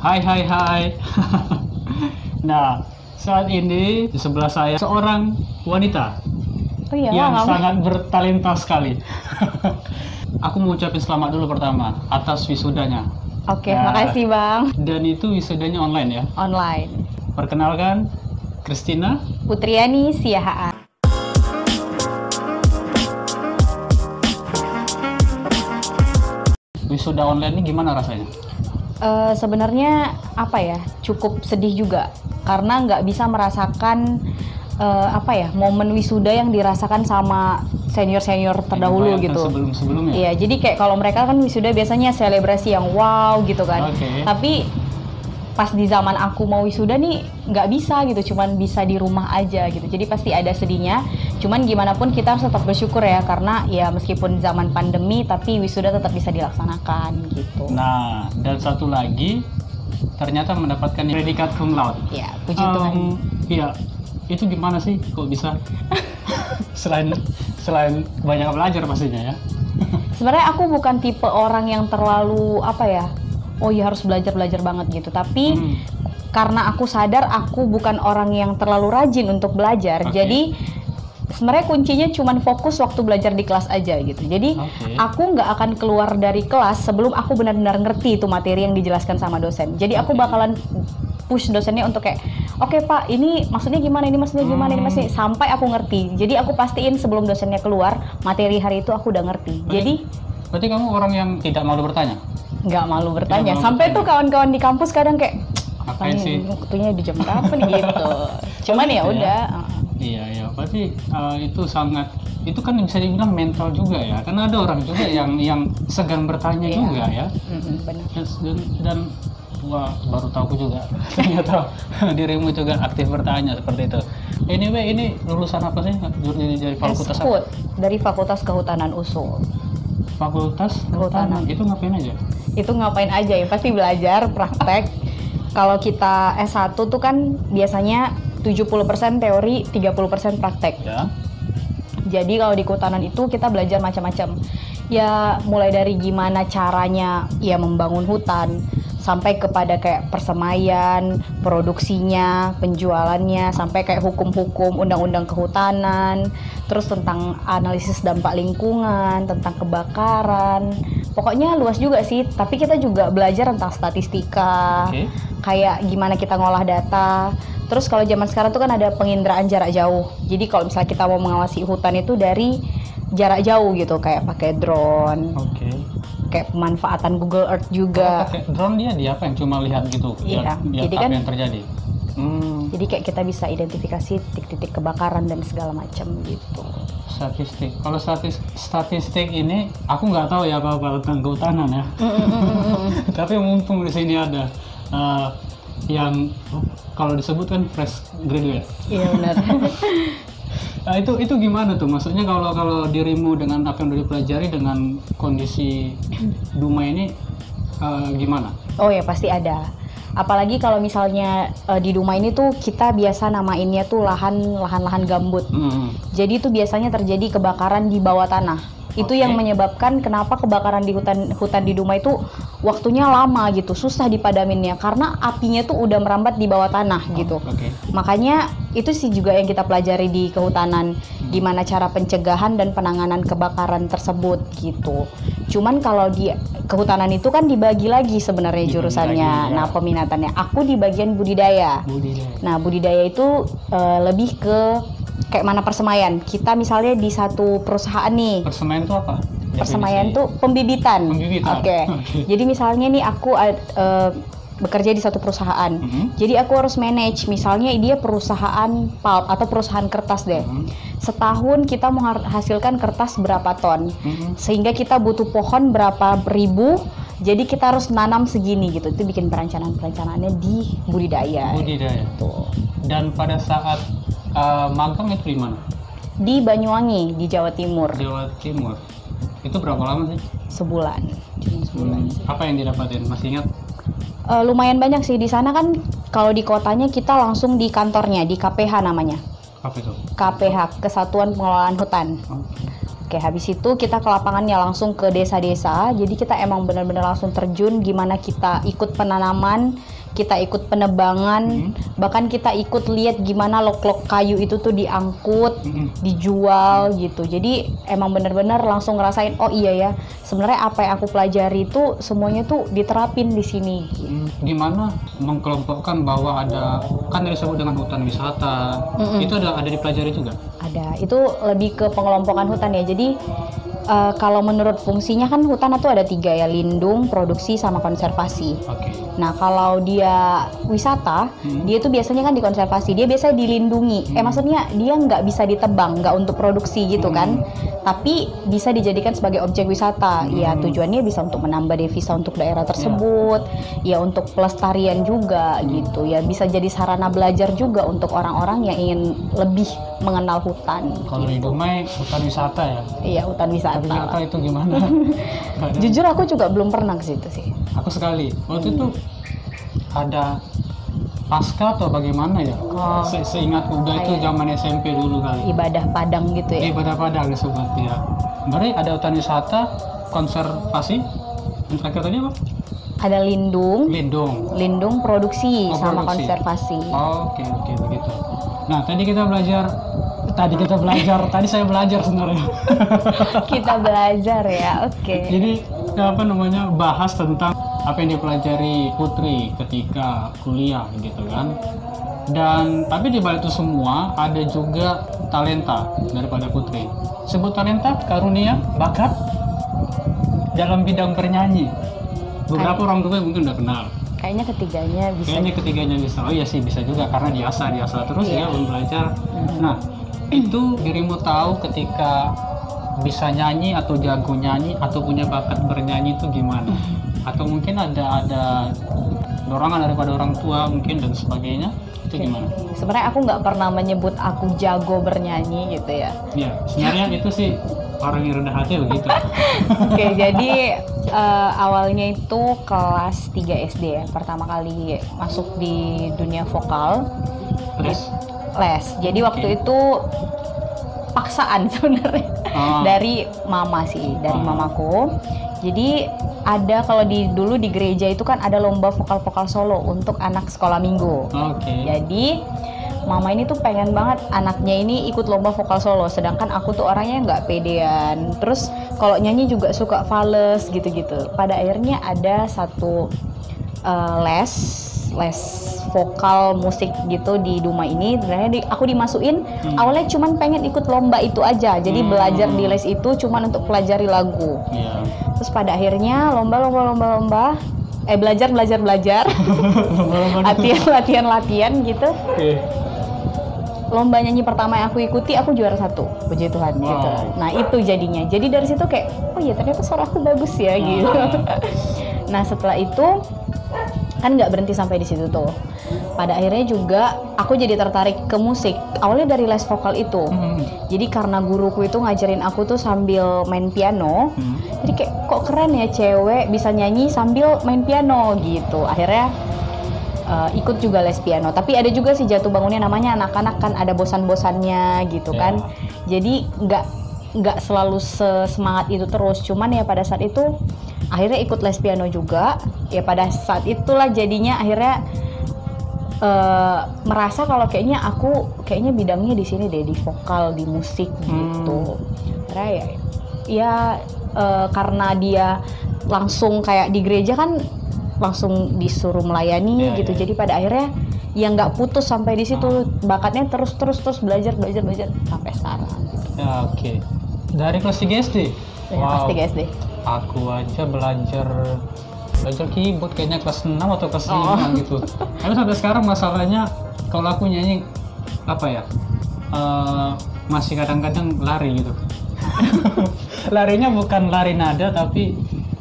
Hai hai hai. Nah, saat ini di sebelah saya seorang wanita Oh iya, yang lama. sangat bertalenta sekali. Aku mau ucapin selamat dulu pertama atas wisudanya. Oke, Ya, makasih Bang. Dan itu wisudanya online ya. Online. Perkenalkan, Christina. Putriani Siahaan. Wisuda online ini gimana rasanya? Sebenarnya apa ya, cukup sedih juga karena nggak bisa merasakan momen wisuda yang dirasakan sama senior terdahulu gitu. Sebelum-sebelumnya. Iya, jadi kayak kalau mereka kan wisuda biasanya selebrasi yang wow gitu kan. Oke. Tapi pas di zaman aku mau wisuda nih nggak bisa gitu, cuman bisa di rumah aja gitu. Jadi pasti ada sedihnya. Cuman gimana pun kita harus tetap bersyukur ya, karena ya meskipun zaman pandemi tapi wisuda tetap bisa dilaksanakan gitu. Nah, dan satu lagi ternyata mendapatkan predikat cum laude. Ya, puji Tuhan. Iya, itu gimana sih kok bisa? selain banyak belajar pastinya ya. Sebenarnya aku bukan tipe orang yang terlalu oh ya harus belajar banget gitu. Tapi karena aku sadar aku bukan orang yang terlalu rajin untuk belajar. Oke. Jadi sebenarnya kuncinya cuman fokus waktu belajar di kelas aja gitu. Jadi aku nggak akan keluar dari kelas sebelum aku benar-benar ngerti itu materi yang dijelaskan sama dosen. Jadi aku bakalan push dosennya untuk kayak, oke Pak, ini maksudnya gimana, ini maksudnya gimana, ini maksudnya, sampai aku ngerti. Jadi aku pastiin sebelum dosennya keluar, materi hari itu aku udah ngerti. Berarti kamu orang yang tidak malu bertanya? Nggak malu bertanya. Nggak malu sampai bertanya. tuh kawan-kawan di kampus kadang kayak, Ngapain sih? waktunya di jam berapa nih gitu. Cuman ya Gitu ya? udah. Iya, berarti itu sangat, itu kan bisa dibilang mental juga ya, karena ada orang juga yang segan bertanya Iya. juga ya. Benar. Dan wah, baru tahu juga ternyata dirimu juga aktif bertanya seperti itu. Anyway, ini lulusan apa sih? Dari fakultas apa? Eskut, dari Fakultas Kehutanan USUL. Fakultas Kehutanan. Itu ngapain aja? Itu ngapain aja ya? Pasti belajar, praktek. Kalau kita S1 tuh kan biasanya 70% teori, 30% praktek. Ya. Jadi kalau di kehutanan itu kita belajar macam-macam. Ya mulai dari gimana caranya ya membangun hutan, sampai kepada kayak persemaian, produksinya, penjualannya, sampai kayak hukum-hukum, undang-undang kehutanan, terus tentang analisis dampak lingkungan, tentang kebakaran. Pokoknya luas juga sih, tapi kita juga belajar tentang statistika, Oke. kayak gimana kita ngolah data. Terus kalau zaman sekarang tuh kan ada penginderaan jarak jauh. Jadi kalau misalnya kita mau mengawasi hutan itu dari jarak jauh gitu, kayak pakai drone, Oke. kayak pemanfaatan Google Earth Kalau juga. pakai drone dia apa yang cuma lihat gitu? Iya, Lihat jadi apa kan- yang terjadi? Jadi kayak kita bisa identifikasi titik-titik kebakaran dan segala macam gitu. Statistik. Kalau statistik ini aku nggak tahu ya apa-apa tentang kehutanan ya. Tapi mumpung di sini ada yang kalau disebut kan fresh graduate. Iya benar. Nah, itu gimana tuh? Maksudnya kalau dirimu dengan apa yang udah dipelajari dengan kondisi Duma ini gimana? Oh ya pasti ada. Apalagi kalau misalnya di Duma ini tuh kita biasa namainnya tuh lahan gambut. Jadi itu biasanya terjadi kebakaran di bawah tanah. Itu Oke. yang menyebabkan kenapa kebakaran di hutan di Duma itu waktunya lama gitu, susah dipadaminnya karena apinya tuh udah merambat di bawah tanah gitu. Oke. Makanya itu sih juga yang kita pelajari di kehutanan, gimana cara pencegahan dan penanganan kebakaran tersebut gitu. Cuman kalau di kehutanan itu kan dibagi lagi sebenarnya Dibagi jurusannya. lagi, ya. Nah, peminatannya aku di bagian budidaya. Nah, budidaya itu lebih ke kayak mana persemaian. Kita misalnya di satu perusahaan nih. Persemaian itu apa? Persemaian tuh pembibitan. Pembibitan. Oke. Oke. Jadi misalnya nih aku bekerja di satu perusahaan. Jadi aku harus manage, misalnya dia perusahaan pulp atau perusahaan kertas deh. Setahun kita menghasilkan kertas berapa ton. Sehingga kita butuh pohon berapa ribu. Jadi kita harus nanam segini gitu. Itu bikin perencanaannya di budidaya. Budidaya. Tuh. Dan pada saat magang itu di mana? Di Banyuwangi, di Jawa Timur. Jawa Timur. Itu berapa lama sih? Sebulan. Cuma sebulan sih. Apa yang didapatin? Masih ingat? Lumayan banyak sih di sana kan. Kalau di kotanya kita langsung di kantornya, di KPH namanya. Apa itu? KPH, Kesatuan Pengelolaan Hutan. Oke, habis itu kita ke lapangannya langsung ke desa-desa. Jadi kita emang benar-benar langsung terjun gimana kita ikut penanaman, kita ikut penebangan, bahkan kita ikut lihat gimana lok-lok kayu itu tuh diangkut, dijual gitu. Jadi emang bener-bener langsung ngerasain, oh iya ya, sebenarnya apa yang aku pelajari itu semuanya tuh diterapin di sini. Gimana mengkelompokkan bahwa ada, kan disebut dengan hutan wisata, itu ada dipelajari juga? Ada, itu lebih ke pengelompokan hutan ya. Jadi kalau menurut fungsinya kan hutan itu ada 3 ya, lindung, produksi, sama konservasi. Nah kalau dia wisata, dia itu biasanya kan dikonservasi, dia biasanya dilindungi. Maksudnya dia nggak bisa ditebang, nggak untuk produksi gitu kan, tapi bisa dijadikan sebagai objek wisata. Ya tujuannya bisa untuk menambah devisa untuk daerah tersebut, ya untuk pelestarian juga gitu. Ya bisa jadi sarana belajar juga untuk orang-orang yang ingin lebih mengenal hutan. Kalau di Dumai hutan wisata ya? Iya, hutan wisata. Tapi nggak tahu itu gimana. Jujur aku juga belum pernah ke situ sih. Aku sekali. Waktu itu ada pasca atau bagaimana ya? Seingatku udah itu zaman SMP dulu kali. Ibadah Padang gitu ya? Ibadah Padang disebut ya. Berarti ada hutan wisata, konservasi, yang terakhir tadi apa? Ada lindung, produksi, sama produksi. Konservasi. Oke, begitu. Nah, tadi saya belajar sebenarnya. Kita belajar ya, oke. Jadi bahas tentang apa yang dipelajari Putri ketika kuliah gitu kan. Dan tapi di balik itu semua ada juga talenta daripada Putri. Sebut talenta, karunia, bakat dalam bidang bernyanyi. Beberapa orang tua mungkin udah kenal. Kayaknya ketiganya bisa. Oh iya sih, bisa juga karena diasah terus ya belum belajar. Nah, itu dirimu tahu ketika bisa nyanyi atau jago nyanyi atau punya bakat bernyanyi itu gimana? Atau mungkin ada dorongan daripada orang tua mungkin dan sebagainya, itu gimana? Sebenarnya aku nggak pernah menyebut aku jago bernyanyi gitu ya. Iya, sebenarnya itu sih orang yang rendah hati begitu. Oke, jadi awalnya itu kelas 3 SD ya, pertama kali masuk di dunia vokal. Les. Jadi waktu itu paksaan sebenarnya dari mama sih, dari mamaku. Jadi ada dulu di gereja itu kan ada lomba vokal solo untuk anak sekolah minggu. Jadi mama ini tuh pengen banget anaknya ini ikut lomba vokal solo, sedangkan aku tuh orangnya nggak pedean. Terus kalau nyanyi juga suka fales gitu-gitu. Pada akhirnya ada satu les vokal musik gitu di Dumai ini. Sebenarnya aku dimasukin awalnya cuman pengen ikut lomba itu aja. Jadi belajar di les itu cuman untuk pelajari lagu. Terus pada akhirnya lomba belajar latihan gitu. Lomba nyanyi pertama yang aku ikuti, aku juara 1, puji Tuhan gitu. Nah itu jadinya, jadi dari situ kayak, oh iya ternyata suara aku bagus ya gitu. Nah setelah itu kan nggak berhenti sampai di situ tuh. Pada akhirnya juga aku jadi tertarik ke musik. Awalnya dari les vokal itu. Jadi karena guruku itu ngajarin aku tuh sambil main piano. Jadi kayak kok keren ya cewek bisa nyanyi sambil main piano gitu. Akhirnya ikut juga les piano. Tapi ada juga sih jatuh bangunnya, namanya anak-anak kan ada bosan-bosannya gitu kan. Jadi nggak selalu semangat itu terus. Cuman ya pada saat itu akhirnya ikut les piano juga. Ya pada saat itulah jadinya akhirnya merasa kalau kayaknya bidangnya di sini deh, di vokal, di musik gitu. Karena karena dia langsung kayak di gereja kan langsung disuruh melayani gitu. Jadi pada akhirnya ya nggak putus sampai di situ, bakatnya terus belajar sampai sekarang. Oke. Dari kelas 3 SD? Kelas 3 SD. Aku aja belajar keyboard kayaknya kelas 6 atau kelas 5 gitu. Tapi sampai sekarang masalahnya kalau aku nyanyi masih kadang-kadang lari gitu. Larinya bukan lari nada tapi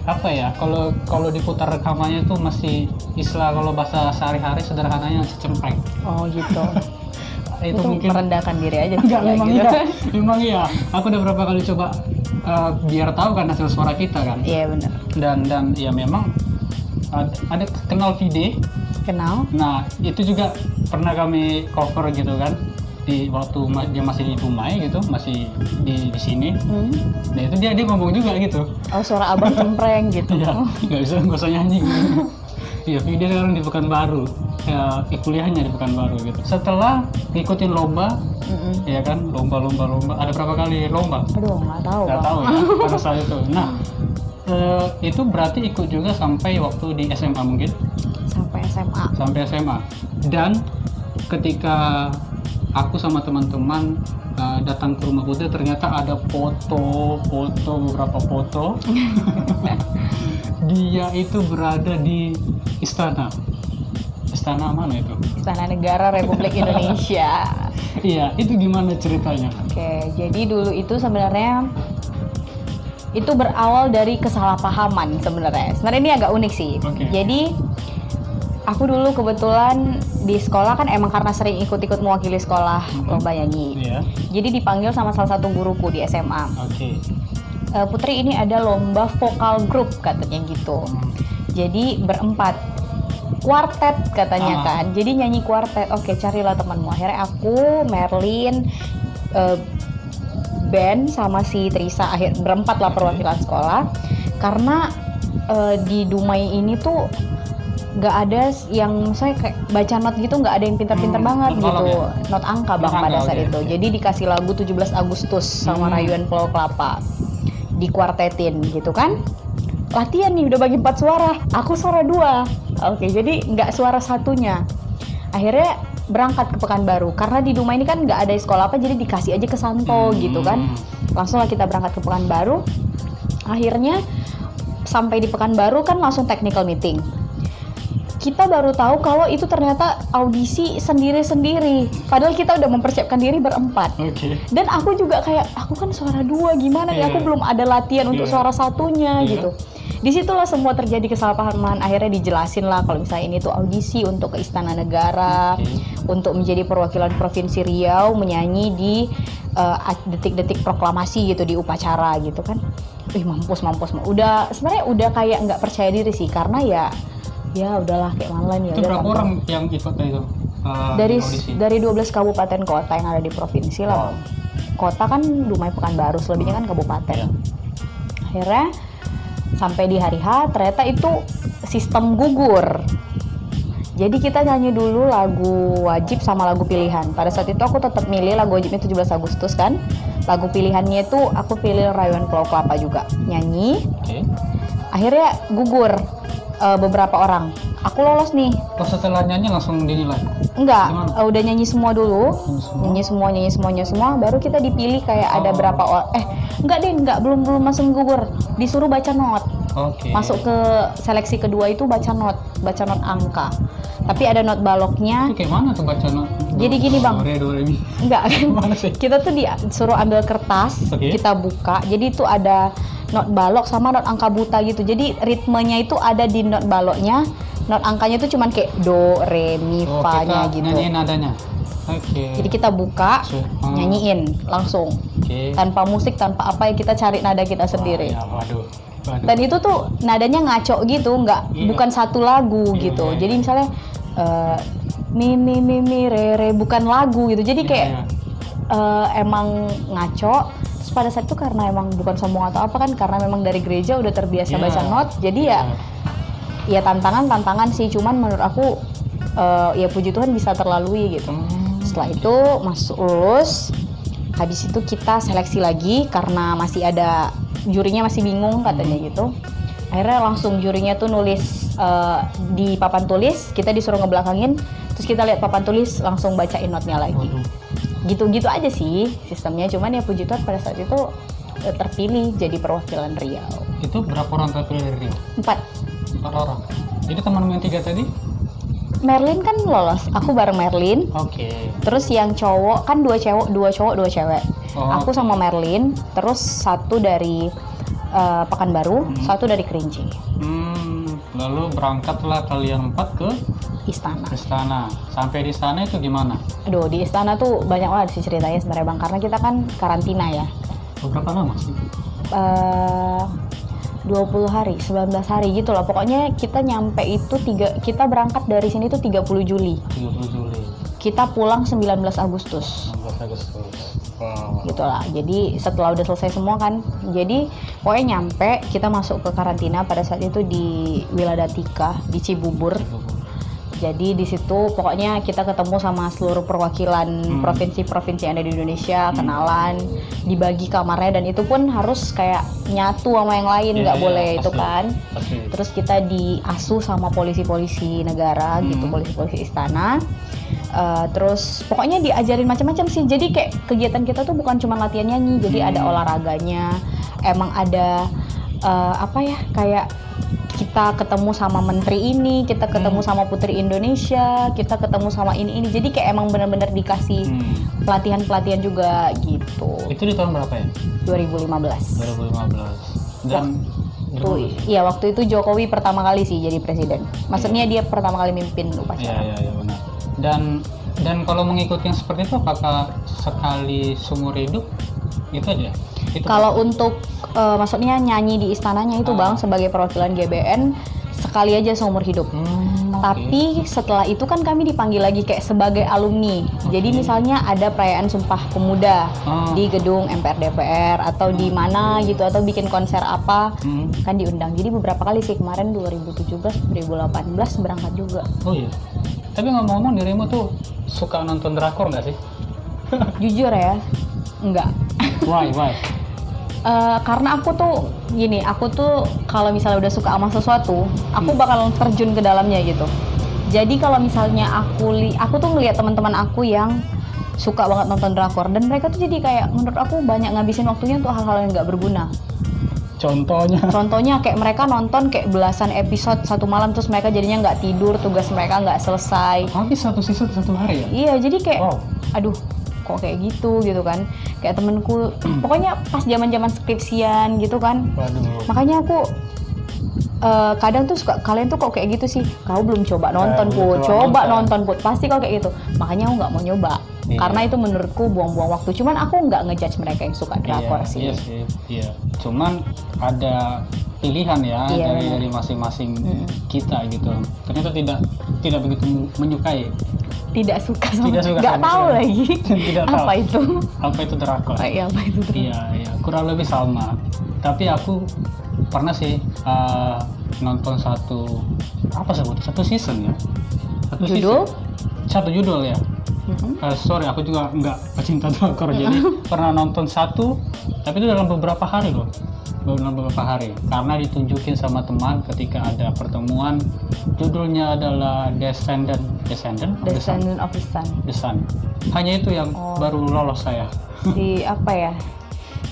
kalau diputar rekamannya itu masih istilah, kalau bahasa sehari-hari sederhananya secempreng. Oh gitu. Itu mungkin merendahkan diri aja. Enggak, memang iya. Aku udah berapa kali coba biar tahu kan hasil suara kita kan. Iya benar. Dan ya memang ada kenal Vide. Kenal. Nah itu juga pernah kami cover gitu kan, di waktu dia masih di Dumai gitu, masih di sini. Nah itu dia ngomong juga gitu. Oh suara abang cempreng gitu. Iya, nggak usah nyanyi. Iya, dia sekarang di Pekanbaru. Ya, kuliahnya di Pekanbaru gitu. Setelah ngikutin lomba, ya kan, lomba. Ada berapa kali lomba? Aduh, nggak tahu. Nggak Bang. tahu ya pada saat itu. Nah, itu berarti ikut juga sampai waktu di SMA mungkin? Sampai SMA. Sampai SMA. Dan ketika aku sama teman-teman datang ke rumah Putri, ternyata ada beberapa foto. Dia itu berada di istana mana itu? Istana Negara Republik Indonesia. Iya, itu gimana ceritanya? Oke, jadi dulu itu sebenarnya itu berawal dari kesalahpahaman sebenarnya. Sebenarnya ini agak unik sih. Oke. Jadi aku dulu kebetulan di sekolah kan emang karena sering ikut-ikut mewakili sekolah lomba nyanyi. Iya. Jadi dipanggil sama salah satu guruku di SMA. Oke. Putri, ini ada lomba vokal grup katanya gitu. Jadi berempat, kuartet katanya kan. Jadi nyanyi kuartet. Oke, carilah temanmu. Akhirnya aku, Merlin, Ben sama si Trisa, berempat lah perwakilan sekolah. Karena di Dumai ini tuh nggak ada yang saya kayak baca not gitu, nggak ada yang pintar-pintar banget not gitu. ya? Not angka bang pada saat itu. Okay. Jadi dikasih lagu 17 Agustus sama Rayuan Pulau Kelapa, dikuartetin gitu kan. Latihan nih udah bagi 4 suara, aku suara 2. Oke, jadi nggak suara satunya. Akhirnya berangkat ke Pekanbaru karena di Dumai ini kan nggak ada sekolah apa, jadi dikasih aja ke Santo gitu kan. Langsung lah kita berangkat ke Pekanbaru. Akhirnya sampai di Pekanbaru kan langsung technical meeting. Kita baru tahu kalau itu ternyata audisi sendiri-sendiri. Padahal kita udah mempersiapkan diri berempat. Oke. Dan aku juga kayak, aku kan suara 2, gimana nih? Aku belum ada latihan untuk suara satunya gitu. Disitulah semua terjadi kesalahpahaman. Akhirnya dijelasin lah kalau misalnya ini tuh audisi untuk ke Istana Negara, untuk menjadi perwakilan Provinsi Riau, menyanyi di detik-detik proklamasi gitu, di upacara gitu kan. Mampus. Udah sebenarnya udah kayak nggak percaya diri sih, karena ya udahlah kayak malan ya. Itu berapa orang yang ikut itu? Dari 12 kabupaten kota yang ada di provinsi lah. Kota kan Dumai Pekanbaru, selebihnya kan kabupaten. Akhirnya sampai di hari H ternyata itu sistem gugur. Jadi kita nyanyi dulu lagu wajib sama lagu pilihan. Pada saat itu aku tetap milih lagu wajibnya 17 Agustus kan. Lagu pilihannya itu aku pilih Rayuan Pulau Kelapa juga. Nyanyi. Akhirnya gugur beberapa orang. Aku lolos nih. Setelah nyanyi langsung dinilai? Enggak, udah nyanyi semua dulu. Nyanyi semuanya semua, baru kita dipilih kayak ada berapa orang. Enggak, belum masuk gugur. Disuruh baca not. Masuk ke seleksi kedua itu baca not angka. Tapi ada not baloknya. Itu kayak mana tuh baca not? Jadi gini bang. Enggak, kita tuh disuruh ambil kertas, kita buka. Jadi itu ada not balok sama not angka buta gitu. Jadi ritmenya itu ada di not baloknya. Not angkanya itu cuman kayak do, re, mi, fa-nya gitu. Nyanyiin nadanya. Jadi kita buka, nyanyiin langsung. Tanpa musik, tanpa apa, ya kita cari nada kita sendiri. Waduh. Dan itu tuh nadanya ngaco gitu, bukan satu lagu gitu. Jadi misalnya mi re bukan lagu gitu. Jadi kayak emang ngaco. Terus pada saat itu karena emang bukan sombong atau apa kan, karena memang dari gereja udah terbiasa baca not. Jadi ya tantangan sih, cuman menurut aku ya puji Tuhan bisa terlalui gitu. Setelah itu masuk lulus, habis itu kita seleksi lagi karena masih ada jurinya masih bingung katanya gitu. Akhirnya langsung jurinya tuh nulis di papan tulis, kita disuruh ngebelakangin, terus kita lihat papan tulis langsung bacain notnya lagi. Gitu-gitu aja sih sistemnya, cuman ya puji Tuhan pada saat itu terpilih jadi perwakilan Riau. Itu berapa orang terpilih dari Riau? 4 orang. Jadi teman yang 3 tadi? Merlin kan lolos, aku bareng Merlin. Terus yang cowok kan 2 cowok 2 cewek. Aku sama Merlin, terus 1 dari Pekanbaru, 1 dari Kerinci. Lalu berangkatlah kalian 4 ke Istana. Sampai di sana itu gimana? Aduh, di Istana tuh banyak banget sih ceritanya sebenarnya bang, karena kita kan karantina ya. Berapa lama sih? 20 hari, 19 hari gitu lah. Pokoknya kita nyampe itu kita berangkat dari sini tuh 30 Juli. kita pulang 19 Agustus. 16 Agustus. Wow. Gitulah. Jadi setelah udah selesai semua kan, jadi pokoknya nyampe kita masuk ke karantina pada saat itu di Wiladatika di Cibubur. Jadi di situ pokoknya kita ketemu sama seluruh perwakilan provinsi-provinsi yang ada di Indonesia, kenalan, dibagi kamarnya, dan itu pun harus kayak nyatu sama yang lain, nggak boleh itu kan. Terus kita diasuh sama polisi-polisi negara gitu, polisi-polisi istana. Terus pokoknya diajarin macam-macam sih. Jadi kayak kegiatan kita tuh bukan cuma latihan nyanyi, jadi ada olahraganya. Emang ada apa ya, kayak kita ketemu sama menteri ini, kita ketemu sama putri Indonesia, kita ketemu sama ini. Jadi kayak emang benar-benar dikasih pelatihan-pelatihan juga gitu. Itu di tahun berapa ya? 2015. 2015. Dan iya, waktu itu Jokowi pertama kali sih jadi presiden. Maksudnya dia pertama kali mimpin upacara. Iya benar. Dan kalau mengikuti yang seperti itu, apakah sekali seumur hidup itu aja? Kalau untuk maksudnya nyanyi di istananya itu Bang, sebagai perwakilan GBN sekali aja seumur hidup. Tapi setelah itu kan kami dipanggil lagi kayak sebagai alumni. Jadi misalnya ada perayaan Sumpah Pemuda di gedung MPR DPR atau di mana gitu, atau bikin konser apa, kan diundang. Jadi beberapa kali sih, kemarin 2017, 2018 berangkat juga. Oh iya. Tapi ngomong-ngomong, dirimu tuh suka nonton drakor nggak sih? Jujur ya, enggak. Why? Karena aku tuh gini, aku tuh kalau misalnya udah suka sama sesuatu, aku bakal terjun ke dalamnya gitu. Jadi kalau misalnya aku tuh ngelihat teman-teman aku yang suka banget nonton drakor, dan mereka tuh jadi kayak, menurut aku banyak ngabisin waktunya untuk hal-hal yang nggak berguna. Contohnya kayak mereka nonton kayak belasan episode satu malam, terus mereka jadinya nggak tidur, tugas mereka nggak selesai. Habis satu season satu hari ya? Iya, jadi kayak aduh, kok kayak gitu kan. Kayak temenku pokoknya pas zaman-zaman skripsian gitu kan. Makanya aku kadang tuh suka, kalian tuh kok kayak gitu sih, kau belum coba nonton Put, nonton Put, pasti kau kayak gitu. Makanya aku nggak mau nyoba. Karena itu menurutku buang-buang waktu. Cuman aku nggak ngejudge mereka yang suka drakor sih. Iya. Cuman ada pilihan ya dari masing-masing kita gitu. Ternyata tidak begitu menyukai. Tidak suka nggak tahu lagi. Tidak tahu. Apa itu drakor? Iya, apa itu drakor? Iya, kurang lebih sama. Tapi aku pernah sih nonton satu season ya. Satu judul ya. Sorry, aku juga nggak pecinta drakor, jadi pernah nonton satu, tapi itu dalam beberapa hari karena ditunjukin sama teman ketika ada pertemuan. Judulnya adalah Descendant of the Sun. Hanya itu yang baru lolos saya. Di apa ya?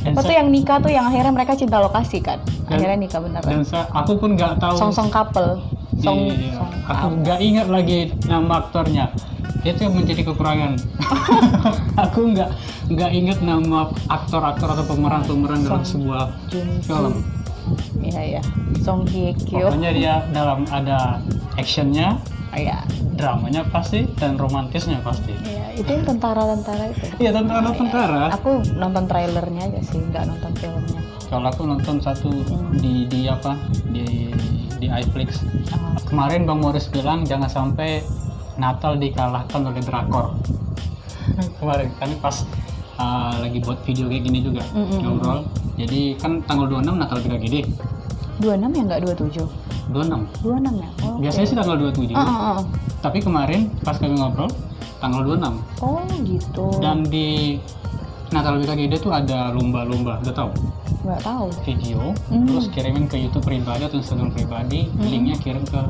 Apa tuh yang nikah tuh, yang akhirnya mereka cinta lokasi kan? Akhirnya nikah beneran. Dan aku pun nggak tahu. Song couple. Aku nggak ingat lagi nama aktornya. Itu yang menjadi kekurangan. Aku nggak ingat nama aktor-aktor atau pemeran dalam sebuah film. Iya. Song Hye Kyo. Pokoknya dia dalam ada actionnya, dramanya pasti, dan romantisnya pasti. Iya, itu yang tentara-tentara itu. Iya, tentara. Aku nonton trailernya aja sih, nggak nonton filmnya. Kalau aku nonton satu di iFlix. Kemarin Bang Morris bilang jangan sampai Natal dikalahkan oleh drakor. Kemarin kan pas lagi buat video kayak gini juga ngobrol. Jadi kan tanggal 26 Natal kita gede. 26 ya, nggak 27? 26 ya? Biasanya sih tanggal 27. Tapi kemarin pas kami ngobrol tanggal 26. Oh gitu. Dan di Natal kita gede tuh ada lomba-lomba, udah tahu? Nggak tahu. Video, terus kirimin ke YouTube pribadi atau Instagram pribadi, linknya kirim ke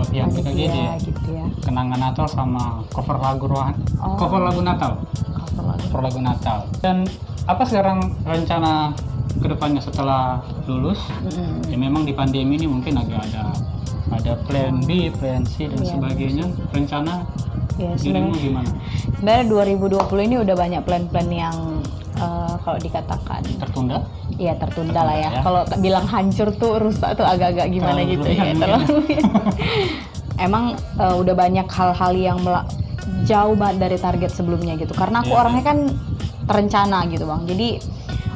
pihak kita gede. Gitu ya. Kenangan Natal sama cover lagu Natal. Dan apa sekarang rencana kedepannya setelah lulus? Ya memang di pandemi ini mungkin agak ada plan B, plan C dan sebagainya. Rencana dirimu gimana? Sebenarnya 2020 ini udah banyak plan-plan yang kalau dikatakan tertunda? Iya, tertunda lah ya. Kalau bilang hancur tuh, rusak tuh agak-agak gimana gitu ya. Emang udah banyak hal-hal yang jauh banget dari target sebelumnya gitu. Karena aku orangnya kan terencana gitu Bang. Jadi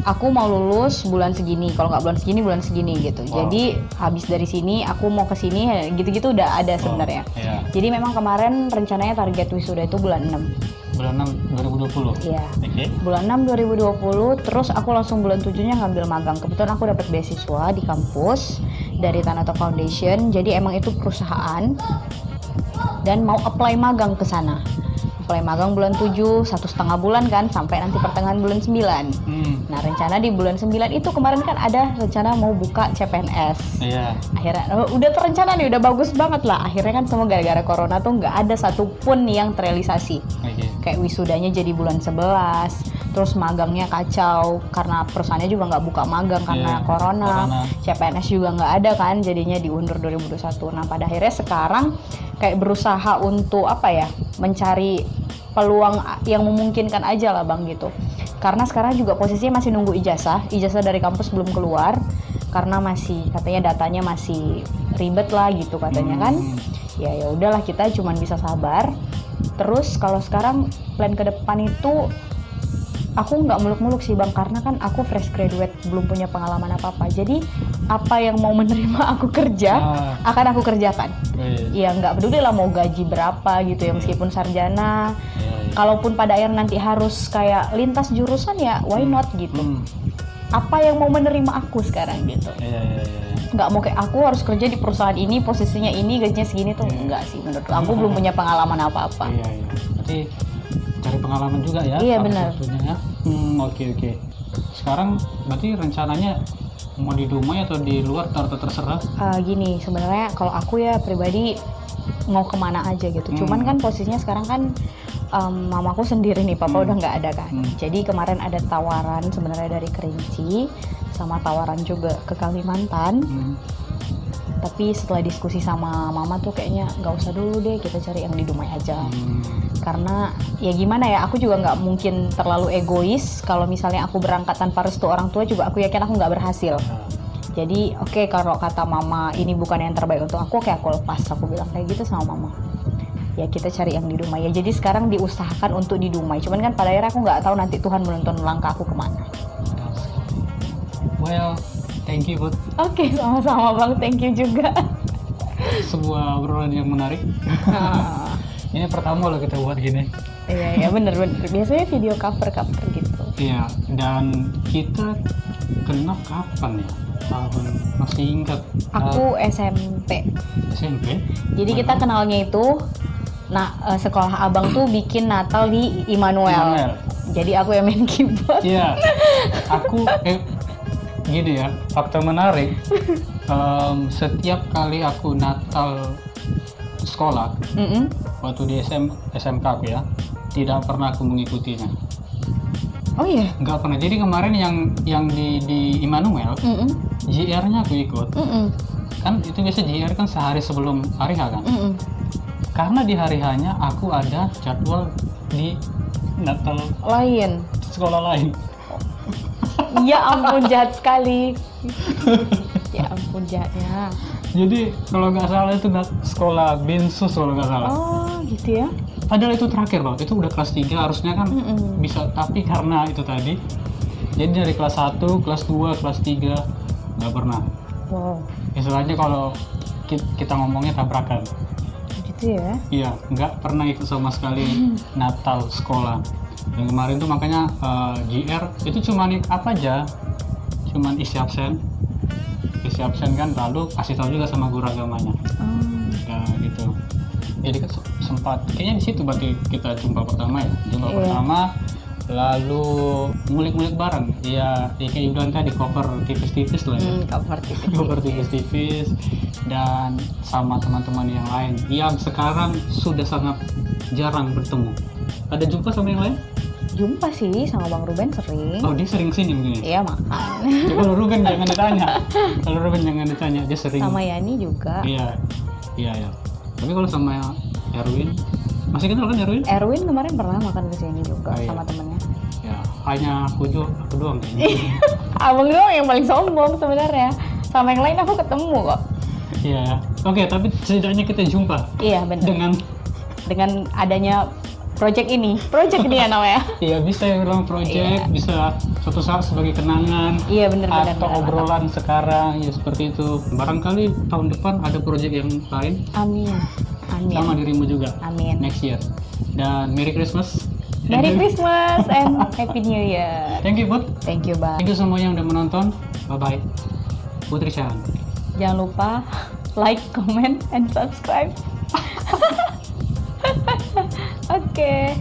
aku mau lulus bulan segini, kalau nggak bulan segini gitu. Wow. Jadi habis dari sini aku mau ke sini, gitu-gitu udah ada sebenarnya. Iya. Jadi memang kemarin rencananya target wisuda itu bulan 6. Bulan 6 2020. Iya. Oke. Bulan 6 2020, terus aku langsung bulan 7-nya ngambil magang. Kebetulan aku dapat beasiswa di kampus dari Tanato Foundation. Jadi emang itu perusahaan dan mau apply magang ke sana. Apply magang bulan 7, 1,5 bulan kan, sampai nanti pertengahan bulan 9. Nah, rencana di bulan 9 itu kemarin kan ada rencana mau buka CPNS. Iya. Akhirnya udah terencana nih, udah bagus banget lah. Akhirnya kan semua gara-gara corona tuh nggak ada satupun yang terrealisasi. Oke. Kayak wisudanya jadi bulan 11, terus magangnya kacau karena perusahaannya juga nggak buka magang karena Iya, corona. corona. CPNS juga nggak ada kan, jadinya diundur 2021. Nah, pada akhirnya sekarang kayak berusaha untuk apa ya, mencari peluang yang memungkinkan aja lah Bang gitu. Karena sekarang juga posisinya masih nunggu ijazah dari kampus belum keluar karena masih katanya datanya masih ribet lah gitu katanya kan. Ya udahlah, kita cuman bisa sabar. Terus kalau sekarang plan ke depan itu aku nggak muluk-muluk sih Bang, karena kan aku fresh graduate, belum punya pengalaman apa-apa. Jadi apa yang mau menerima aku kerja akan aku kerjakan. Ya nggak peduli lah mau gaji berapa gitu ya, meskipun sarjana. Kalaupun pada akhirnya nanti harus kayak lintas jurusan ya why not gitu. Apa yang mau menerima aku sekarang gitu. Nggak mau kayak aku harus kerja di perusahaan ini, posisinya ini, gajinya segini tuh enggak sih menurut aku. Belum punya pengalaman apa-apa. Iya. Berarti cari pengalaman juga ya. Iya benar. Oke. Sekarang berarti rencananya mau di Dumai atau di luar atau terserah? Gini, sebenarnya kalau aku ya pribadi mau kemana aja gitu. Cuman kan posisinya sekarang kan mamaku sendiri nih, papa udah nggak ada kan. Jadi kemarin ada tawaran sebenarnya dari Kerinci, sama tawaran juga ke Kalimantan. Tapi setelah diskusi sama mama tuh kayaknya nggak usah dulu deh, kita cari yang di Dumai aja. Karena ya gimana ya, aku juga nggak mungkin terlalu egois. Kalau misalnya aku berangkat tanpa restu orang tua juga aku yakin aku nggak berhasil. Jadi oke, kalau kata mama ini bukan yang terbaik untuk aku, oke aku lepas. Aku bilang kayak gitu sama mama. Ya kita cari yang di Dumai ya. Jadi sekarang diusahakan untuk di Dumai. Cuman kan pada akhirnya aku nggak tahu nanti Tuhan menuntun langkah aku kemana. Well, thank you Bud. Oke, sama-sama Bang, thank you juga. Sebuah obrolan yang menarik. Ini pertama loh kita buat gini. Iya bener. Biasanya video cover gitu. Iya, dan kita kenal kapan ya? Tahun masih ingat. Aku SMP. SMP. Jadi kita kenalnya itu, sekolah abang tuh bikin Natal di Immanuel. Jadi aku yang main keyboard. Iya. Aku gini ya, fakta menarik. Setiap kali aku Natal sekolah, waktu di SMK aku ya, tidak pernah aku mengikutinya. Oh iya? Nggak pernah. Jadi kemarin yang di Immanuel, JR-nya aku ikut. Kan itu biasa JR kan sehari sebelum hari H kan. Karena di hari H-nya aku ada jadwal di Natal lain, sekolah lain. Ya ampun, jahat sekali. Ya ampun, jahatnya. Jadi kalau nggak salah itu sekolah Binsus kalau nggak salah. Oh gitu ya. Padahal itu terakhir loh, itu udah kelas 3 harusnya kan bisa, tapi karena itu tadi, jadi dari kelas 1, kelas 2, kelas 3 nggak pernah. Wow. Istilahnya kalau kita ngomongnya tabrakan. Gitu ya? Iya, nggak pernah ikut sama sekali Natal sekolah. Dan kemarin tuh makanya GR itu cuman apa aja, cuman isi absen kan, lalu kasih tahu juga sama guru agamanya. Ya gitu. Jadi kan sempat kayaknya di situ berarti kita jumpa pertama ya. Pertama, lalu ngulik-ngulik bareng. Ya kayak bilang tadi, cover tipis-tipis lah ya. Cover tipis-tipis dan sama teman-teman yang lain yang sekarang sudah sangat jarang bertemu. Ada jumpa sama yang lain? Jumpa sih sama Bang Ruben sering. Oh, dia sering sini mungkin? Iya, makan. Ya, kalau Ruben jangan ditanya. Dia sering. Sama Yani juga. Iya. Tapi kalau sama Erwin, masih kenal kan Erwin? Erwin kemarin pernah makan ke sini juga sama temennya. Ya, hanya aku doang kayaknya. Abang doang yang paling sombong sebenarnya. Sama yang lain aku ketemu kok. Iya. Oke, tapi setidaknya kita jumpa. Iya, benar. Dengan adanya project ini ya namanya. Iya, bisa ya bilang project, bisa suatu saat sebagai kenangan, Iya benar-benar. atau obrolan sekarang ya seperti itu. Barangkali tahun depan ada project yang lain Amin. sama dirimu juga. Amin. Next year. Dan Merry Christmas. Merry Christmas and Happy New Year. Thank you, Put. Thank you, Bang. Thank you semua yang udah menonton. Bye-bye. Putri Chan. Jangan lupa like, comment, and subscribe. Oke.